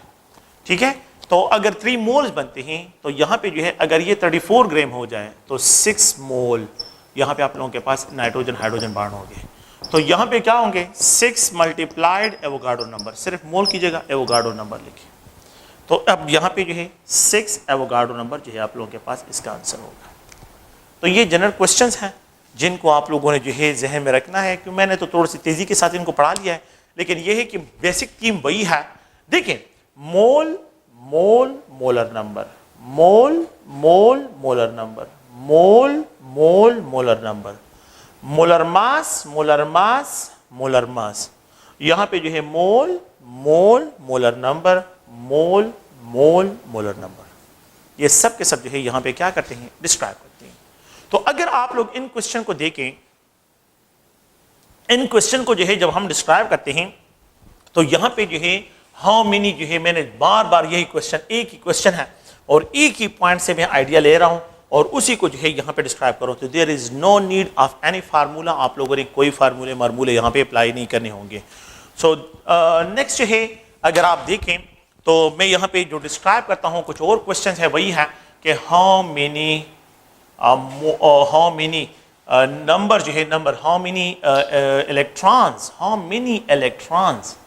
ठीक है। तो अगर 3 मोल्स बनते हैं तो यहाँ पे जो है अगर ये 34 ग्राम हो जाए तो 6 मोल यहाँ पे आप लोगों के पास नाइट्रोजन हाइड्रोजन बॉन्ड होंगे। तो यहाँ पे क्या होंगे, 6 मल्टीप्लाइड एवोगाड्रो नंबर, सिर्फ मोल की जगह एवोगाड्रो नंबर लिखे। तो अब यहाँ पे जो है 6 एवोगाड्रो नंबर जो है आप लोगों के पास इसका आंसर होगा। तो ये जनरल क्वेश्चंस हैं जिनको आप लोगों ने जो है जहन में रखना है, क्योंकि मैंने तो थोड़ी सी तेज़ी के साथ इनको पढ़ा लिया है, लेकिन ये है कि बेसिक थीम वही है। देखें, mole mole molar number, mole mole molar number, mole mole molar number, molar mass molar mass molar mass, यहाँ पे जो है mole mole molar number, mole mole molar number, ये सब के सब जो है यहाँ पे क्या करते हैं, डिस्क्राइब करते हैं। तो अगर आप लोग इन क्वेश्चन को देखें, इन क्वेश्चन को जो है जब हम डिस्क्राइब करते हैं तो यहाँ पे जो है हाउ मेनी जो है, मैंने बार बार यही क्वेश्चन, एक ही क्वेश्चन है और एक ही पॉइंट से मैं आइडिया ले रहा हूँ और उसी को जो है यहाँ पे डिस्क्राइब करो। तो there is no need of any formula, आप लोगों ने कोई फार्मूले यहाँ पे अप्लाई नहीं करने होंगे। सो नेक्स्ट जो है अगर आप देखें तो मैं यहाँ पे जो डिस्क्राइब करता हूँ कुछ और क्वेश्चन है, वही है कि हाउ मेनी नंबर जो है, number how many electrons, how many electrons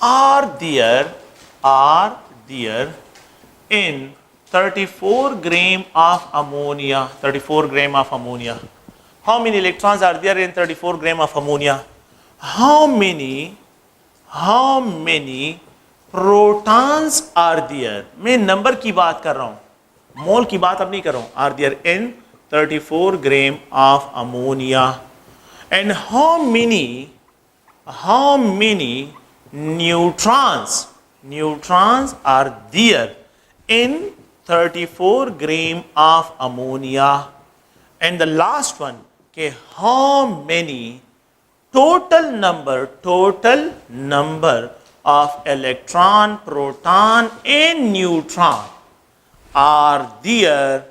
are there in 34 gram of ammonia, 34 gram of ammonia. How many electrons are there in 34 gram of ammonia? How many protons are there? मैं number की बात कर रहा हूँ, मोल की बात अब नहीं कर रहा हूँ। Are there in 34 gram of ammonia? And how many neutrons are there in 34 gram of ammonia? And the last one, okay, how many total number of electron, proton and neutron are there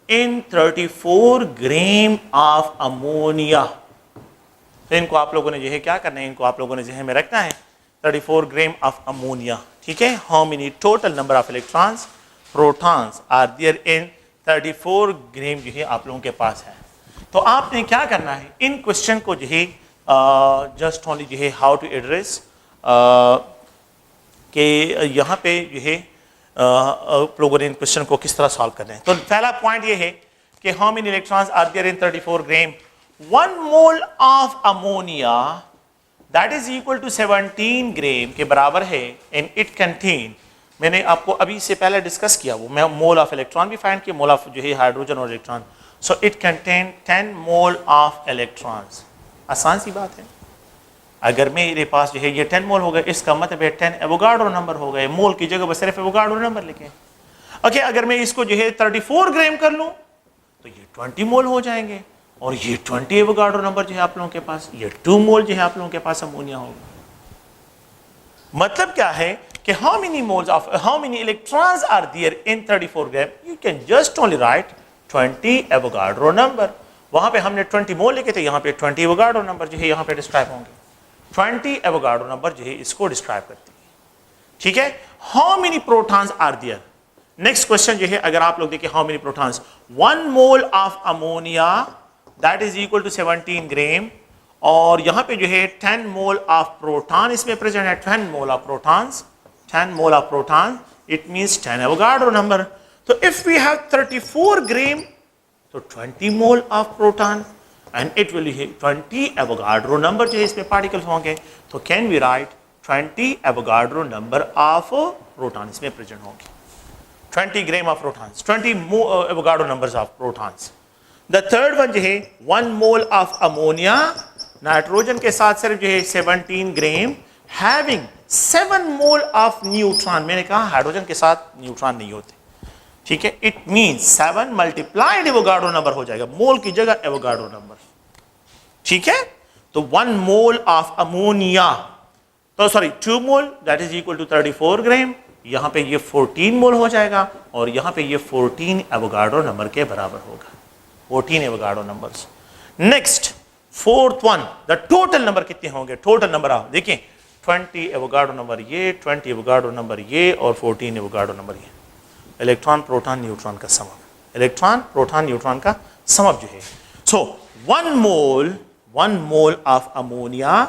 in 34 gram of ammonia? तो इनको आप लोगों ने जो है क्या करना है, इनको आप लोगों ने जहन में रखना है, 34 ग्राम ऑफ अमोनिया, ठीक है। How many total number of electrons, protons are there in 34 gram जो है आप लोगों के पास है। तो आपने क्या करना है, इन क्वेश्चन को जो है जस्ट ओनली जो है हाउ टू एड्रेस के यहाँ पे जो है आप लोगों ने इन क्वेश्चन को किस तरह सॉल्व करना है। तो पहला पॉइंट ये है कि how many electrons are there in 34 gram. 1 mole of ammonia that is equal to 17 gram के बराबर है एंड इट कंटेन, मैंने आपको अभी से पहले डिस्कस किया वो, मैं मोल ऑफ इलेक्ट्रॉन भी फाइंड किया, मोल ऑफ जो है हाइड्रोजन और electron, so it contain 10 mole of electrons. आसान सी बात है, अगर मेरे पास जो है ये 10 मोल हो गए, इसका मतलब है 10 एवोगाड्रो नंबर हो गए, मोल की जगह पर सिर्फ एवोगाड्रो नंबर लिखें। ओके, अगर मैं इसको जो है 34 ग्राम कर लूं तो ये 20 मोल हो जाएंगे, और ये 20 एवोगाड्रो नंबर जो है आप लोगों के पास, ये 2 मोल जो है आप लोगों के पास अमोनिया होगा। मतलब क्या है कि how many electrons are there in 34 gram, you can just only write 20 Avogadro number. वहां पे हमने 20 मोल लिखे थे, यहाँ पे 20 एवोगाड्रो नंबर जो है यहाँ पे डिस्क्राइब होंगे। 20 एवोगाड्रो नंबर जो है इसको डिस्क्राइब करती है, ठीक है। How many protons are there, next question जो है अगर आप लोग देखिए, how many protons, 1 mole of ammonia that is equal to 17 gram, और यहां पे जो है 10 मोल ऑफ प्रोटॉन इसमें प्रेजेंट है, 10 mole of protons, 10 mole of proton, it means 10 Avogadro number. तो इफ वी हैव 34 ग्राम तो 20 mole of proton and it will 20 Avogadro number जो है इसमें पार्टिकल्स होंगे, तो can we write 20 Avogadro number of proton इसमें present होंगे, 20 gram of protons, 20 Avogadro numbers of protons. The third one जो है 1 मोल ऑफ अमोनिया, नाइट्रोजन के साथ सिर्फ जो है 17 ग्राम, हैविंग 7 मोल ऑफ न्यूट्रॉन, मैंने कहा हाइड्रोजन के साथ न्यूट्रॉन नहीं होते, ठीक है, it means 7 multiplied Avogadro number हो जाएगा, मोल की जगह एवोगाड्रो नंबर, ठीक है। तो 1 मोल ऑफ अमोनिया, तो sorry 2 mole that is equal to 34 gram, यहां पे ये 14 मोल हो जाएगा, और यहां पे ये 14 एवोगाड्रो नंबर के बराबर होगा, 14 Avogadro numbers. Next fourth one, the total number कितने होंगे, टोटल नंबर आप देखिए, 20 एवोगाड्रो नंबर ये, 20 एवोगाड्रो नंबर ये, और 14 एवोगाड्रो नंबर ये, इलेक्ट्रॉन प्रोटॉन न्यूट्रॉन का समअप, इलेक्ट्रॉन प्रोटॉन न्यूट्रॉन का समअप जो है। So 1 mole of ammonia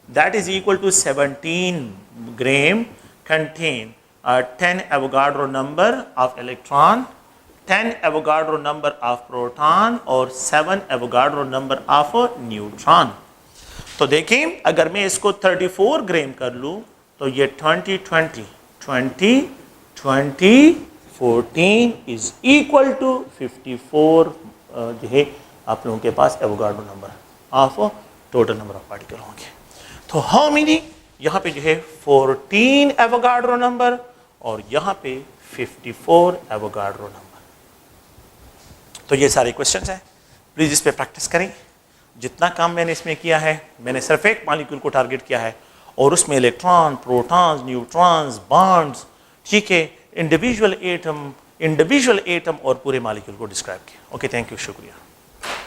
that is equal to 17 gram contain 10 Avogadro number of electron, 10 Avogadro number of proton, और 7 Avogadro number of neutron. तो देखें अगर मैं इसको 34 ग्राम कर लूं तो ये 20 14 इज इक्वल टू 54 जो है आप लोगों के पास Avogadro number of total number of particle होंगे। तो हाउ मेनी, यहाँ पे जो है 14 एवोगाड्रो नंबर, और यहाँ पे 54 एवोगाड्रो नंबर। तो ये सारे क्वेश्चंस हैं, प्लीज इस पे प्रैक्टिस करें। जितना काम मैंने इसमें किया है, मैंने सिर्फ एक मॉलिक्यूल को टारगेट किया है, और उसमें इलेक्ट्रॉन, प्रोटॉन्स, न्यूट्रॉन्स, बॉन्ड्स, ठीक है, इंडिविजुअल एटम और पूरे मॉलिक्यूल को डिस्क्राइब किया। ओके, थैंक यू, शुक्रिया।